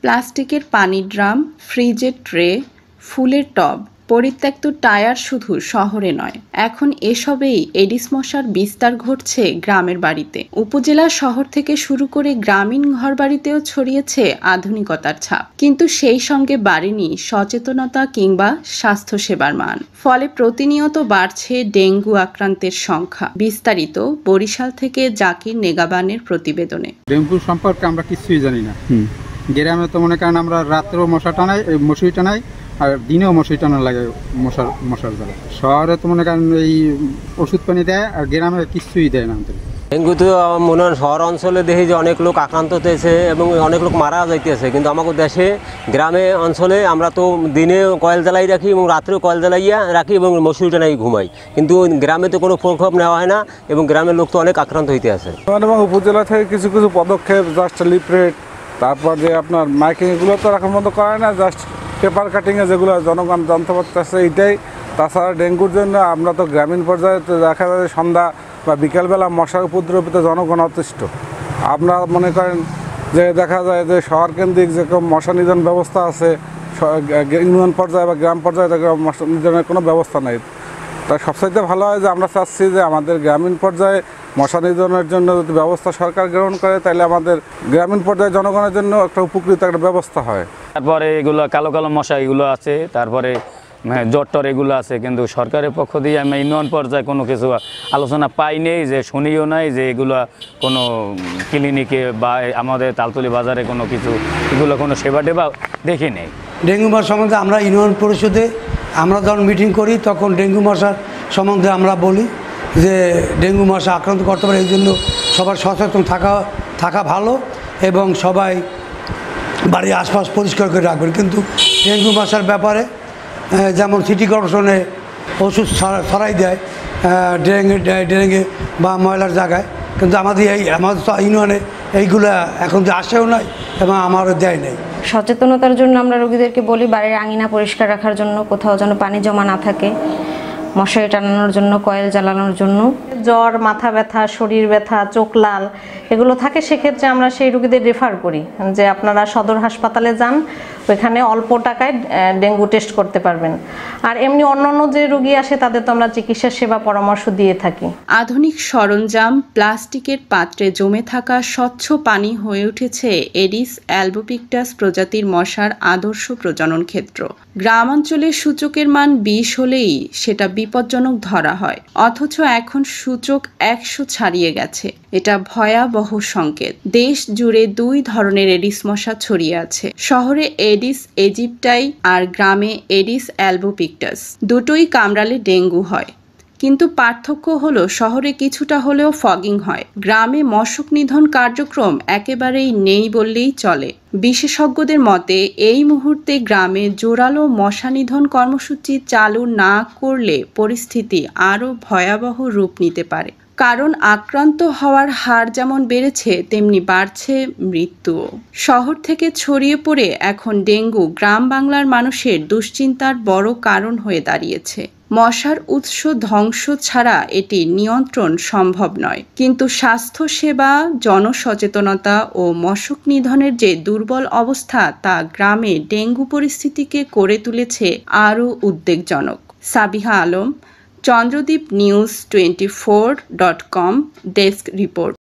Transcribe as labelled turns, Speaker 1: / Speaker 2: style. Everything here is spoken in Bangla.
Speaker 1: প্লাস্টিকের পানির ড্রাম, ফ্রিজের ট্রে, ফুলের টব, পরিত্যক্ত টায়ার শুধু শহরে নয়, এখন এসবেই এডিস মশার বিস্তার ঘটছে গ্রামের বাড়িতে। উপজেলা শহর থেকে শুরু করে গ্রামীণ ঘরবাড়িতেও ছড়িয়েছে আধুনিকতার ছাপ, কিন্তু সেই সঙ্গে বাড়েনি সচেতনতা কিংবা স্বাস্থ্যসেবার মান। ফলে প্রতিনিয়ত বাড়ছে ডেঙ্গু আক্রান্তের সংখ্যা। বিস্তারিত বরিশাল থেকে জাকির নেগাবানের প্রতিবেদনে।
Speaker 2: ডেঙ্গু সম্পর্কে আমরা কিছুই জানি না। গ্রামে তো মনে করেন আমরা রাত্রেও মশারি টানাই আর দিনেও মশারি টানা লাগে মশার জ্বালা। শহরে তো মনে করেন এই ওষুধ পানি দেয়, আর গ্রামে কিছুই দেয় না।
Speaker 3: ডেঙ্গু তো মনে হয় শহর অঞ্চলে দেখি যে অনেক লোক আক্রান্ত হতেছে এবং অনেক লোক মারা যাইতেছে, কিন্তু আমাদের দেশে গ্রামে অঞ্চলে আমরা তো দিনে কয়েল জ্বালাই রাখি এবং রাত্রেও কয়েল জ্বালাইয়া রাখি এবং মশারি টানাই ঘুমাই, কিন্তু গ্রামে তো কোনো প্রকোপ নেওয়া হয় না এবং গ্রামের লোক তো অনেক আক্রান্ত হইতে আছে।
Speaker 4: এবং উপজেলা থেকে কিছু কিছু পদক্ষেপ, জাস্ট লিফলেট, তারপর যে আপনার মাইকিং, এগুলো তো এখন মতো করে না, জাস্ট পেপার কাটিংয়ে যেগুলো জনগণ জানতে পারতেছে এইটাই। তাছাড়া ডেঙ্গুর জন্য আমরা তো গ্রামীণ পর্যায়ে দেখা যায় সন্ধ্যা বা বিকেলবেলা মশার উপদ্রবিত জনগণ অতিষ্ঠ। আমরা মনে করেন যে দেখা যায় যে শহর কেন্দ্রিক যেরকম মশা নিধন ব্যবস্থা আছে, ইউনিয়ন পর্যায়ে বা গ্রাম পর্যায়ে মশা নিধনের কোনো ব্যবস্থা নেই। তাই সবচাইতে ভালো হয় যে আমরা চাচ্ছি যে আমাদের গ্রামীণ পর্যায়ে মশা নিধনের জন্য যদি ব্যবস্থা সরকার গ্রহণ করে, তাহলে আমাদের গ্রামীণ পর্যায়ে জনগণের জন্য একটা উপকৃত একটা ব্যবস্থা হয়।
Speaker 5: তারপরে এগুলো কালো কালো মশা এগুলো আছে, তারপরে জট্টর এগুলো আছে, কিন্তু সরকারের পক্ষ দিয়ে আমি ইউনিয়ন পর্যায়ে কোনো কিছু আলোচনা পাই নেই, যে শুনিও নাই যে এগুলো কোনো ক্লিনিকে বা আমাদের তালতলি বাজারে কোনো কিছু এগুলো কোনো সেবা টেবা দেখি নেই।
Speaker 6: ডেঙ্গু মশা সম্বন্ধে আমরা ইউনিয়ন পরিষদে আমরা যখন মিটিং করি তখন ডেঙ্গু মশার সম্বন্ধে আমরা বলি যে ডেঙ্গু মশা আক্রান্ত করতে পারে, এই জন্য সবার সচেতন থাকা ভালো এবং সবাই বাড়ির আশপাশ পরিষ্কার করে রাখবেন। কিন্তু ডেঙ্গু মশার ব্যাপারে যেমন সিটি কর্পোরেশনে ওষুধ ছড়াই দেয় ড্রেনে বা ময়লার জায়গায়, কিন্তু আমাদের ইউনিয়নে এইগুলো এখন যে আসেও নাই এবং আমারও দেয় নেই।
Speaker 7: সচেতনতার জন্য আমরা রোগীদেরকে বলি বাড়ির আঙিনা পরিষ্কার রাখার জন্য, কোথাও যেন পানি জমা না থাকে, মশারি টানানোর জন্য, কয়েল জ্বালানোর জন্য।
Speaker 8: জ্বর, মাথা ব্যথা, শরীর ব্যথা, চোখ লাল এগুলো থাকে, সেক্ষেত্রে আমরা সেই রোগীদের রেফার করি যে আপনারা সদর হাসপাতালে যান, ওইখানে অল্প টাকায় ডেঙ্গু টেস্ট করতে পারবেন। আর এমনি অন্যান্য যে রোগী আসে তাদের তো আমরা চিকিৎসা সেবা পরামর্শ দিয়ে থাকি।
Speaker 1: আধুনিক সরঞ্জাম, প্লাস্টিকের পাত্রে জমে থাকা স্বচ্ছ পানি হয়ে উঠেছে এডিস অ্যালবোপিক্টাস প্রজাতির মশার আদর্শ প্রজনন ক্ষেত্র। গ্রামাঞ্চলে সূচকের মান 20 হলেই সেটা বিপজ্জনক ধরা হয়, অথচ এখন সূচক 100 ছাড়িয়ে গেছে। এটা ভয়াবহ সংকেত। দেশ জুড়ে 2 ধরনের এডিস মশা ছড়িয়ে আছে, শহরে এডিস ইজিপ্টাই আর গ্রামে এডিস অ্যালবোপিক্টাস। দুটোই কামড়ালে ডেঙ্গু হয়, কিন্তু পার্থক্য হলো শহরে কিছুটা হলেও ফগিং হয়, গ্রামে মশক নিধন কার্যক্রম একেবারেই নেই বললেই চলে। বিশেষজ্ঞদের মতে এই মুহূর্তে গ্রামে জোরালো মশা নিধন কর্মসূচি চালু না করলে পরিস্থিতি আরও ভয়াবহ রূপ নিতে পারে, কারণ আক্রান্ত হওয়ার হার যেমন বেড়েছে তেমনি বাড়ছে মৃত্যুও। শহর থেকে ছড়িয়ে পড়ে এখন ডেঙ্গু গ্রাম বাংলার মানুষের দুশ্চিন্তার বড় কারণ হয়ে দাঁড়িয়েছে। মশার উৎস ধ্বংস ছাড়া এটি নিয়ন্ত্রণ সম্ভব নয়, কিন্তু স্বাস্থ্যসেবা, জনসচেতনতা ও মশক নিধনের যে দুর্বল অবস্থা তা গ্রামে ডেঙ্গু পরিস্থিতিকে করে তুলেছে আরও উদ্বেগজনক। Sabiha Alam, Chandradwip news 24.com, desk report.